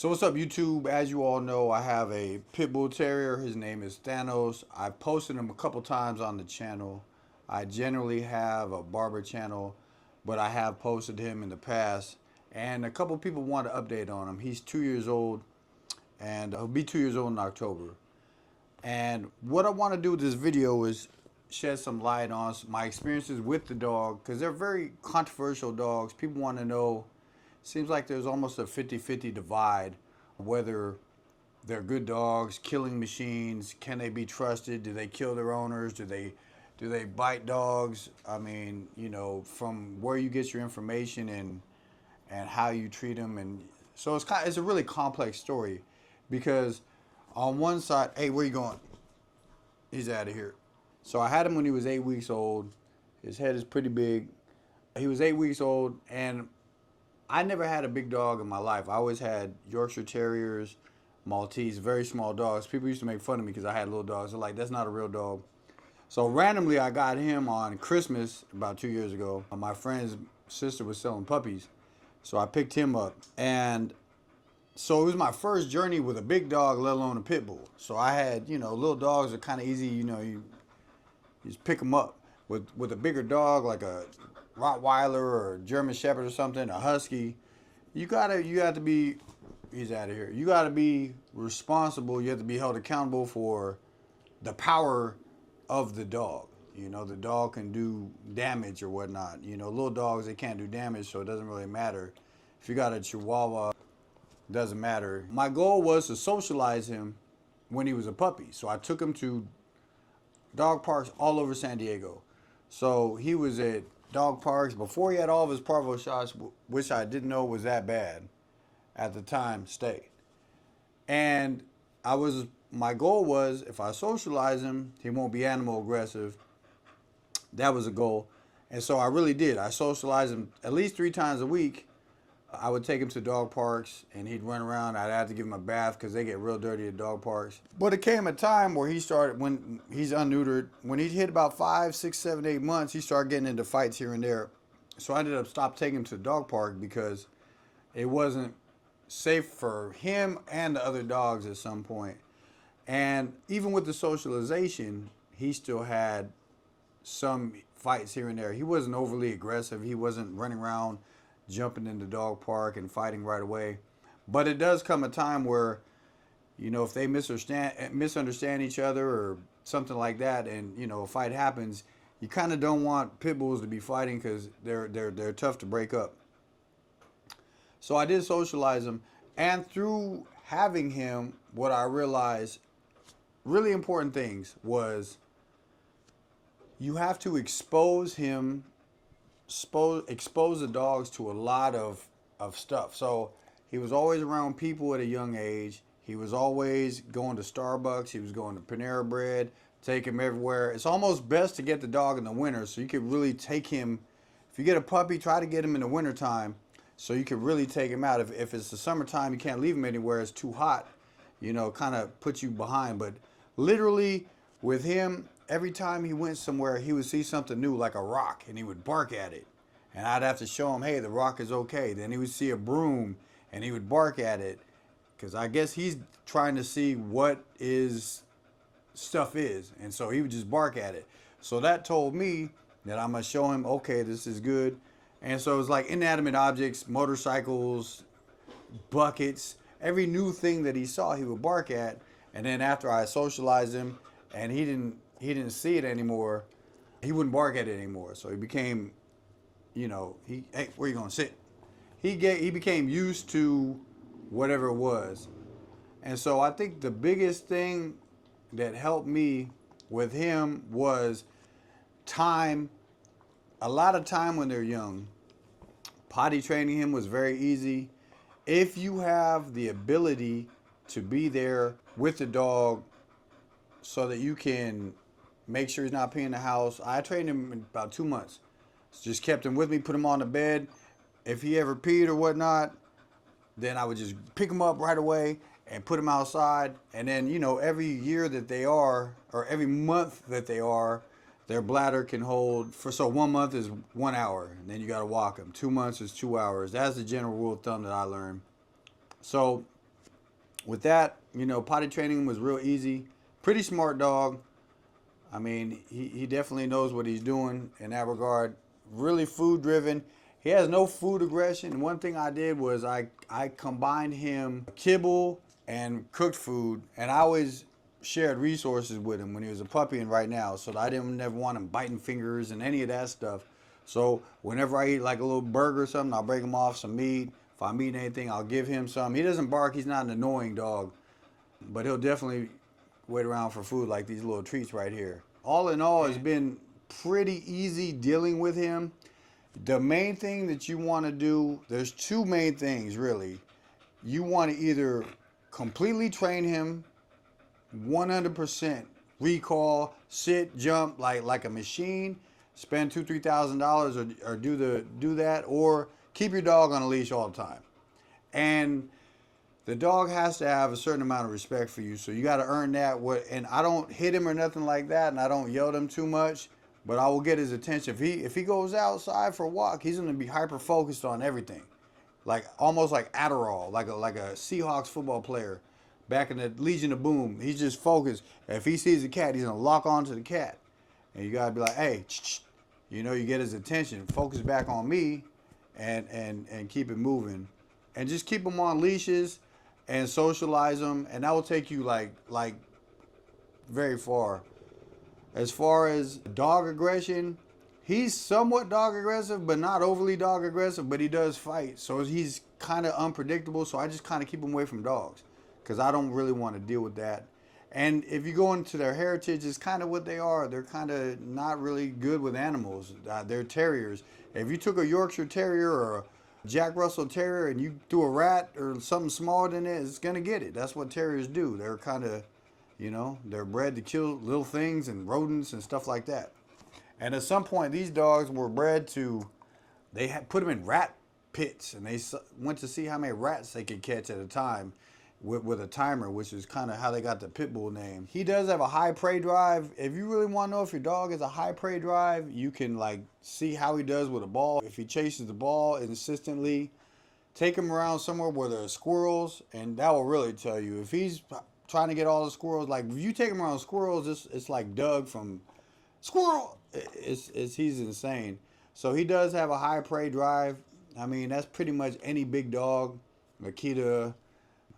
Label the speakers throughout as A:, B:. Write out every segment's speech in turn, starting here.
A: So what's up, YouTube? As you all know, I have a Pitbull Terrier. His name is Thanos. I've posted him a couple times on the channel. I generally have a barber channel, but I have posted him in the past. And a couple people want to update on him. He's 2 years old, and he'll be 2 years old in October. And what I want to do with this video is shed some light on my experiences with the dog, because they're very controversial dogs. People want to know. Seems like there's almost a 50-50 divide, whether they're good dogs, killing machines, can they be trusted, do they kill their owners, do they bite dogs? I mean, from where you get your information and how you treat them. And so it's a really complex story, because on one side, hey, where you going? He's out of here. So I had him when he was 8 weeks old. His head is pretty big. He was 8 weeks old, and I never had a big dog in my life. I always had Yorkshire Terriers, Maltese, very small dogs. People used to make fun of me because I had little dogs. They're like, that's not a real dog. So randomly, I got him on Christmas about 2 years ago. My friend's sister was selling puppies, so I picked him up. And so it was my first journey with a big dog, let alone a pit bull. So I had, little dogs are kind of easy, you just pick them up. With a bigger dog, like a Rottweiler or a German Shepherd or something, a Husky, you have to be, he's out of here. You got to be responsible. You have to be held accountable for the power of the dog. The dog can do damage or whatnot. Little dogs, they can't do damage, so it doesn't really matter. If you got a Chihuahua, it doesn't matter. My goal was to socialize him when he was a puppy. So I took him to dog parks all over San Diego. So he was at dog parks before he had all of his parvo shots, which I didn't know was that bad at the time, stayed. And my goal was, if I socialize him, he won't be animal aggressive. That was a goal. And so I really did. I socialized him at least 3 times a week. I would take him to dog parks, and he'd run around. I'd have to give him a bath because they get real dirty at dog parks. But it came a time where he started, when he's unneutered, when he hit about 5, 6, 7, 8 months, he started getting into fights here and there. So I ended up stopped taking him to the dog park because it wasn't safe for him and the other dogs at some point. And even with the socialization, he still had some fights here and there. He wasn't overly aggressive. He wasn't running around jumping in the dog park and fighting right away. But it does come a time where, if they misunderstand each other or something like that, and a fight happens, you kind of don't want pit bulls to be fighting because they're tough to break up. So I did socialize him, and through having him, what I realized, really important things, was you have to expose him, expose the dogs to a lot of stuff. So he was always around people at a young age. He was always going to Starbucks. He was going to Panera Bread, take him everywhere. It's almost best to get the dog in the winter, so you could really take him. If you get a puppy, try to get him in the wintertime so you could really take him out. If it's the summertime, you can't leave him anywhere. It's too hot, kind of puts you behind. But literally with him, every time he went somewhere, he would see something new, like a rock, and he would bark at it. And I'd have to show him, hey, the rock is okay. Then he would see a broom, and he would bark at it, because I guess he's trying to see what stuff is. And so he would just bark at it. So that told me that I'm going to show him, okay, this is good. And so it's like inanimate objects, motorcycles, buckets, every new thing that he saw, he would bark at. And then after I socialized him, and he didn't see it anymore, he wouldn't bark at it anymore. So he became, hey, where you gonna sit? He became used to whatever it was. And so I think the biggest thing that helped me with him was time. A lot of time when they're young. Potty training him was very easy. If you have the ability to be there with the dog so that you can make sure he's not peeing in the house. I trained him in about 2 months. Just kept him with me, put him on the bed. If he ever peed or whatnot, then I would just pick him up right away and put him outside. And then, every year that they are, or every month that they are, their bladder can hold, so 1 month is 1 hour, and then you got to walk them. 2 months is 2 hours. That's the general rule of thumb that I learned. So with that, potty training was real easy. Pretty smart dog. I mean, he definitely knows what he's doing in that regard. Really food driven. He has no food aggression. One thing I did was I combined him kibble and cooked food, and I always shared resources with him when he was a puppy and right now, so that I didn't never want him biting fingers and any of that stuff. So whenever I eat like a little burger or something, I'll break him off some meat. If I'm eating anything, I'll give him some. He doesn't bark. He's not an annoying dog, but he'll definitely wait around for food like these little treats right here. All in all, it's been pretty easy dealing with him. The main thing that you want to do, there's two main things really. You want to either completely train him 100% recall, sit, jump like a machine, spend $2,000-3,000 or do that, or keep your dog on a leash all the time. And the dog has to have a certain amount of respect for you, so you got to earn that. And I don't hit him or nothing like that, and I don't yell at him too much, but I will get his attention. If he goes outside for a walk, he's going to be hyper focused on everything, like almost like Adderall, like a Seahawks football player back in the Legion of Boom. He's just focused. If he sees a cat, he's going to lock onto the cat, and you got to be like, hey, you get his attention, focus back on me, and keep it moving, and just keep him on leashes and socialize them, and that will take you like very far. As far as dog aggression, he's somewhat dog aggressive, but not overly dog aggressive, but he does fight, so he's kind of unpredictable, so I just kind of keep him away from dogs because I don't really want to deal with that. And if you go into their heritage, it's kind of what they are. They're kind of not really good with animals. They're terriers. If you took a Yorkshire Terrier or a Jack Russell Terrier and you threw a rat or something smaller than it, it's going to get it. That's what terriers do. They're kind of, they're bred to kill little things and rodents and stuff like that. And at some point, these dogs were bred to, they had put them in rat pits, and they went to see how many rats they could catch at a time with a timer, which is kind of how they got the Pitbull name. He does have a high prey drive. If you really want to know if your dog has a high prey drive, you can see how he does with a ball. If he chases the ball insistently, take him around somewhere where there are squirrels, and that will really tell you. If he's trying to get all the squirrels, like if you take him around squirrels, it's like Doug from Squirrel. He's insane. So he does have a high prey drive. I mean, that's pretty much any big dog, Akita,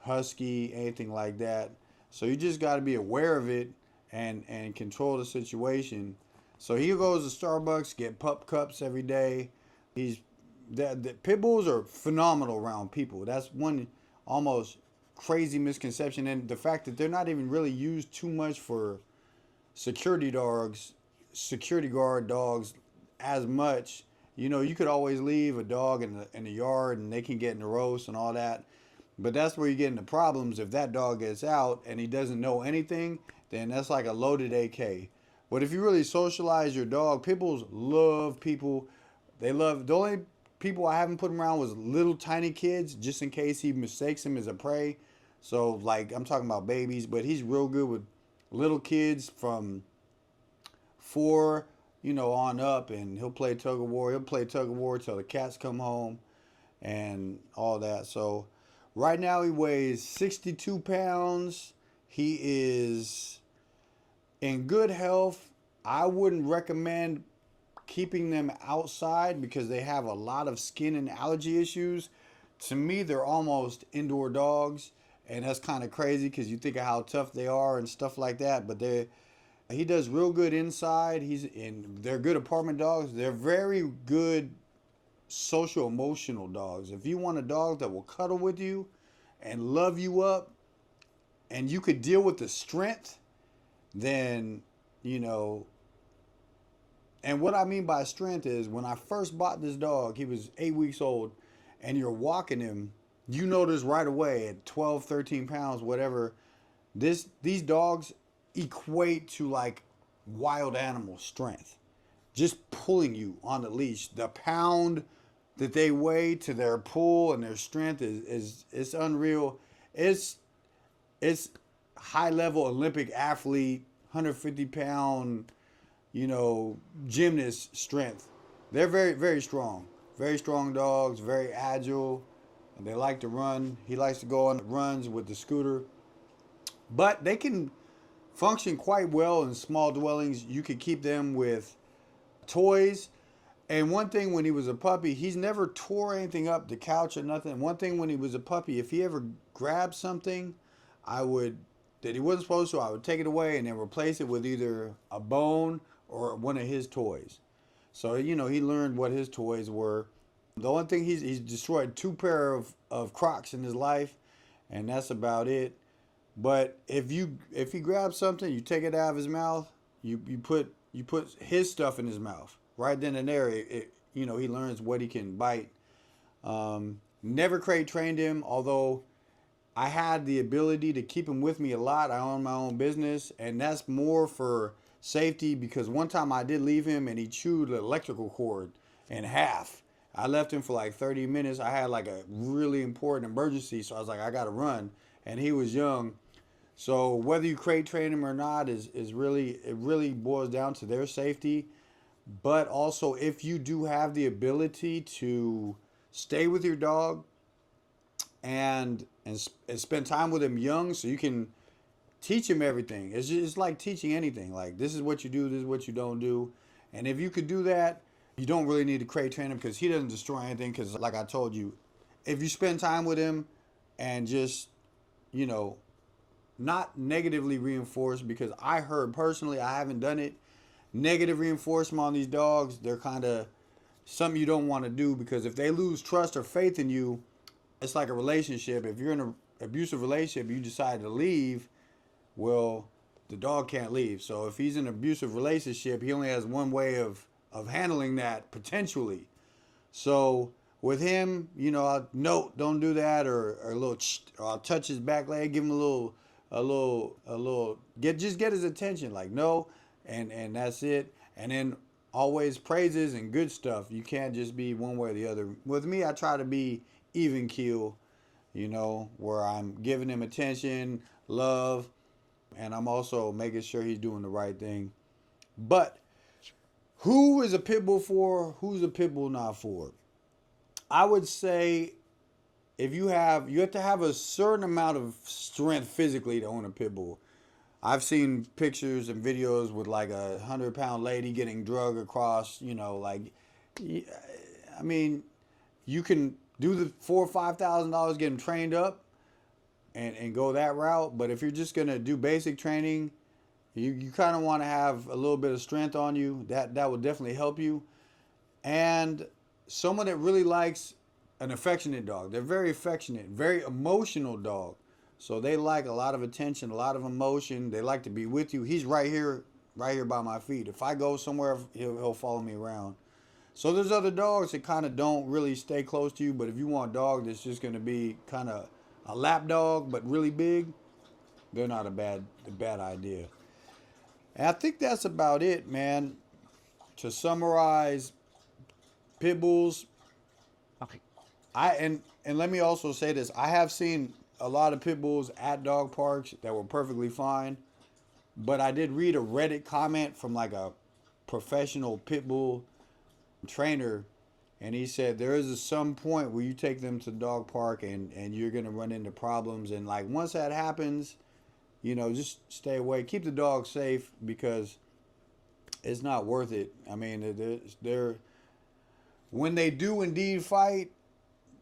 A: husky, anything like that. So you just got to be aware of it and control the situation. So he goes to Starbucks, get pup cups every day. The pit bulls are phenomenal around people. That's one almost crazy misconception, and the fact that they're not even really used too much for security guard dogs as much. You could always leave a dog in the yard and they can get in the roast and all that. But that's where you get into problems. If that dog gets out and he doesn't know anything, then that's like a loaded AK. But if you really socialize your dog, pit bulls love people. The only people I haven't put him around was little tiny kids, just in case he mistakes him as a prey. So I'm talking about babies, but he's real good with little kids from 4, on up, and he'll play tug of war. He'll play tug of war till the cats come home and all that. So right now he weighs 62 pounds. He is in good health. I wouldn't recommend keeping them outside because they have a lot of skin and allergy issues. To me, they're almost indoor dogs, and that's kind of crazy because you think of how tough they are and stuff like that. But he does real good inside. They're good apartment dogs. They're very good social emotional dogs. If you want a dog that will cuddle with you and love you up, and you could deal with the strength, then and what I mean by strength is when I first bought this dog, he was 8 weeks old, and you're walking him, you notice right away at 12, 13 pounds, whatever, these dogs equate to like wild animal strength. Just pulling you on the leash. The pound that they weigh to their pull and their strength is unreal. It's high level Olympic athlete, 150 pound, gymnast strength. They're very, very strong. Very strong dogs, very agile. They like to run. He likes to go on runs with the scooter. But they can function quite well in small dwellings. You could keep them with toys. And one thing when he was a puppy, he's never tore anything up, the couch or nothing. One thing when he was a puppy, if he ever grabbed something, I would that he wasn't supposed to, I would take it away and then replace it with either a bone or one of his toys. So he learned what his toys were. The only thing he's destroyed two pair of Crocs in his life, and that's about it. But if he grabs something, you take it out of his mouth, you put his stuff in his mouth. Right then and there, he learns what he can bite. Never crate trained him, although I had the ability to keep him with me a lot. I own my own business, and that's more for safety because one time I did leave him and he chewed the electrical cord in half. I left him for like 30 minutes. I had like a really important emergency, so I was like, I gotta run. And he was young. So whether you crate train him or not is really boils down to their safety. But also if you do have the ability to stay with your dog and spend time with him young so you can teach him everything. It's like teaching anything. Like this is what you do, this is what you don't do. And if you could do that, you don't really need to crate train him because he doesn't destroy anything. Because like I told you, if you spend time with him and just, not negatively reinforce, because I heard personally, I haven't done it, negative reinforcement on these dogs, they're kind of something you don't want to do because if they lose trust or faith in you, it's like a relationship. If you're in an abusive relationship, you decide to leave, well, the dog can't leave. So if he's in an abusive relationship, he only has one way of handling that potentially. So with him, I'll note, don't do that, or a little, or I'll touch his back leg, give him a little, get his attention, like no, and that's it. And then always praises and good stuff. You can't just be one way or the other. With me, I try to be even keel, where I'm giving him attention, love, and I'm also making sure he's doing the right thing. But who is a pit bull for? Who's a pit bull not for? I would say you have to have a certain amount of strength physically to own a pit bull. I've seen pictures and videos with like 100-pound lady getting drugged across, I mean, you can do the $4,000 or $5,000, get them trained up and go that route. But if you're just going to do basic training, you kind of want to have a little bit of strength on you. That will definitely help you. And someone that really likes an affectionate dog. They're very affectionate, very emotional dog. So they like a lot of attention, a lot of emotion. They like to be with you. He's right here by my feet. If I go somewhere, he'll follow me around. So there's other dogs that kind of don't really stay close to you. But if you want a dog that's just going to be kind of a lap dog but really big, they're not a bad idea. And I think that's about it, man. To summarize, pit bulls.
B: Okay.
A: And let me also say this. I have seen a lot of pit bulls at dog parks that were perfectly fine. But I did read a Reddit comment from like a professional pit bull trainer. And he said there is some point where you take them to the dog park and you're going to run into problems. And like once that happens, just stay away. Keep the dog safe because it's not worth it. I mean, they're when they do indeed fight,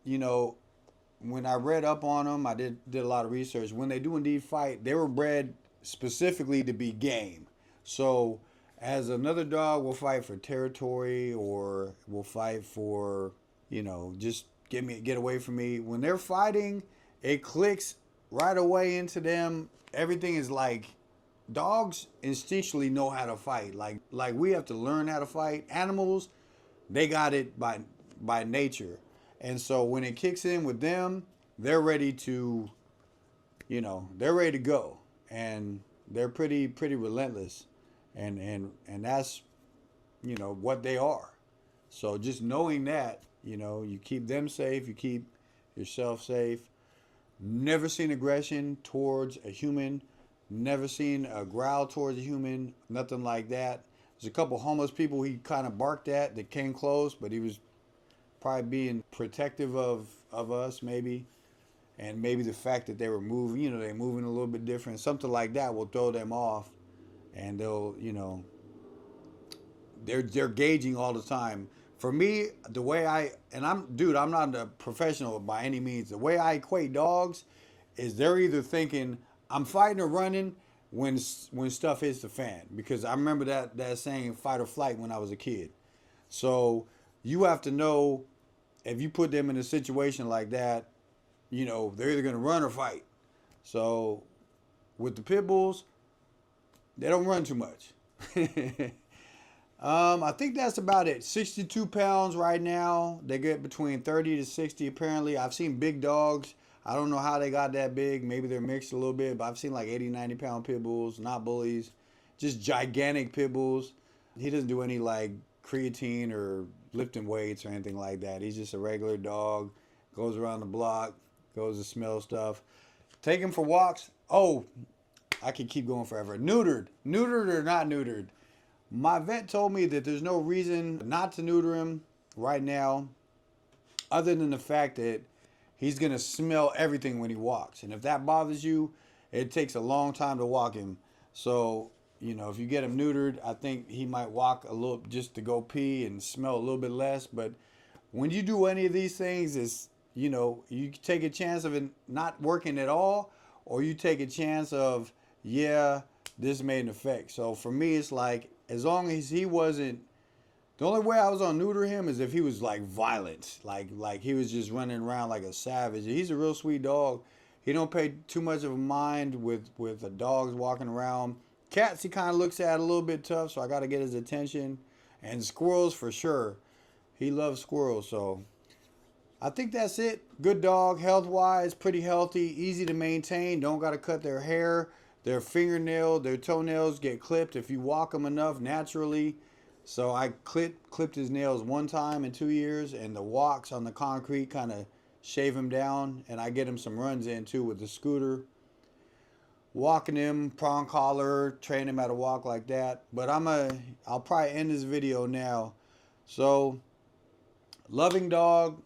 A: when I read up on them, I did a lot of research. When they do indeed fight, they were bred specifically to be game. So as another dog will fight for territory or will fight for, just get away from me. When they're fighting, it clicks right away into them. Everything is like dogs instinctually know how to fight. Like we have to learn how to fight. Animals, they got it by nature. And so when it kicks in with them, they're ready to, they're ready to go. And they're pretty relentless. And that's, what they are. So just knowing that, you keep them safe, you keep yourself safe. Never seen aggression towards a human. Never seen a growl towards a human. Nothing like that. There's a couple homeless people he kind of barked at that came close, but he was probably being protective of us maybe. And maybe the fact that they were moving, they're moving a little bit different, something like that will throw them off, and they'll, they're gauging all the time. For me, the way I'm not a professional by any means. The way I equate dogs is they're either thinking I'm fighting or running when stuff hits the fan. Because I remember that saying fight or flight when I was a kid. So you have to know if you put them in a situation like that, they're either gonna run or fight. So with the pit bulls, they don't run too much. I think that's about it. 62 pounds right now. They get between 30 to 60 apparently. I've seen big dogs. I don't know how they got that big. Maybe they're mixed a little bit, but I've seen like 80, 90 pound pit bulls, not bullies. Just gigantic pit bulls. He doesn't do any like creatine or lifting weights or anything like that. He's just a regular dog. Goes around the block, goes to smell stuff. Take him for walks. Oh, I can keep going forever. Neutered or not neutered. My vet told me that there's no reason not to neuter him right now other than the fact that he's going to smell everything when he walks. And if that bothers you, it takes a long time to walk him. So, if you get him neutered, I think he might walk a little just to go pee and smell a little bit less. But when you do any of these things, it's, you take a chance of it not working at all, or you take a chance of, this made an effect. So for me, it's like, as long as he wasn't, the only way I was gonna neuter him is if he was like violent, like he was just running around like a savage. He's a real sweet dog. He don't pay too much of a mind with the dogs walking around. Cats he kind of looks at a little bit tough, so I got to get his attention. And squirrels for sure. He loves squirrels, so I think that's it. Good dog, health-wise, pretty healthy, easy to maintain. Don't got to cut their hair. Their their toenails get clipped if you walk them enough naturally. So I clipped his nails one time in 2 years, and the walks on the concrete kind of shave him down, and I get him some runs in too with the scooter. Walking him, prong collar, train him how to walk like that. But I'll probably end this video now. So, loving dog,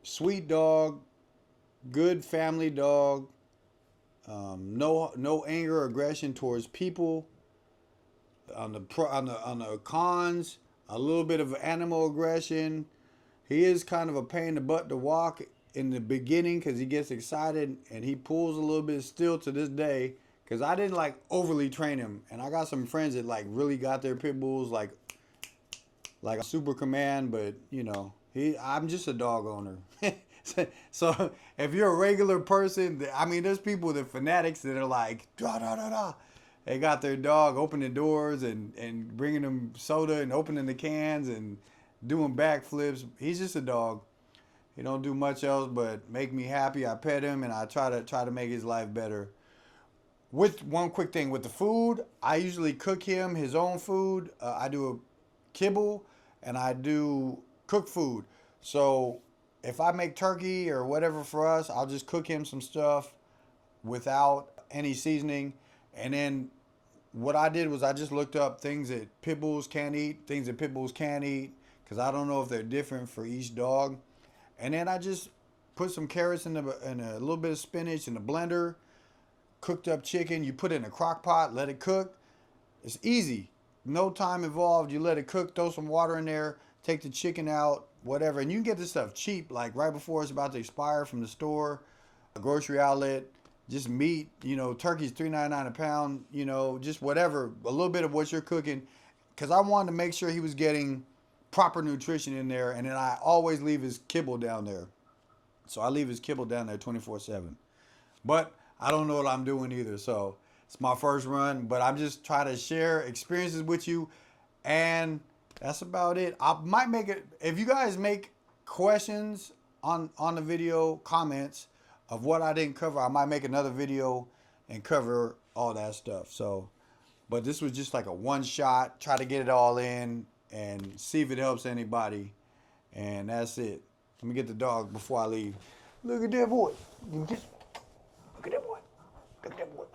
A: sweet dog, good family dog. No anger or aggression towards people. On the cons, a little bit of animal aggression. He is kind of a pain in the butt to walk in the beginning because he gets excited and he pulls a little bit still to this day because I didn't like overly train him. And I got some friends that like really got their pit bulls like a super command, but I'm just a dog owner. So if you're a regular person, there's people that fanatics that are like, da da da da. They got their dog opening doors and bringing them soda and opening the cans and doing backflips. He's just a dog. He don't do much else but make me happy. I pet him and I try to make his life better. With one quick thing with the food, I usually cook him his own food. I do a kibble and I do cooked food. So if I make turkey or whatever for us, I'll just cook him some stuff without any seasoning. And then what I did was I just looked up things that pit bulls can't eat, things that pit bulls can't eat, because I don't know if they're different for each dog. And then I just put some carrots and a little bit of spinach in the blender, cooked up chicken. You put it in a crock pot, let it cook. It's easy. No time involved. You let it cook, throw some water in there, take the chicken out, whatever. And you can get this stuff cheap, like right before it's about to expire from the store, a grocery outlet. Just meat, turkey's $3.99 a pound, just whatever, a little bit of what you're cooking. Because I wanted to make sure he was getting proper nutrition in there. And then I always leave his kibble down there. So I leave his kibble down there 24/7. But I don't know what I'm doing either. So it's my first run. But I'm just trying to share experiences with you. And that's about it. I might make it, if you guys make questions on the video, comments of what I didn't cover, I might make another video and cover all that stuff. So, but this was just like a one shot, try to get it all in and see if it helps anybody. And that's it. Let me get the dog before I leave. Look at that boy. Look at that boy. Look at that boy.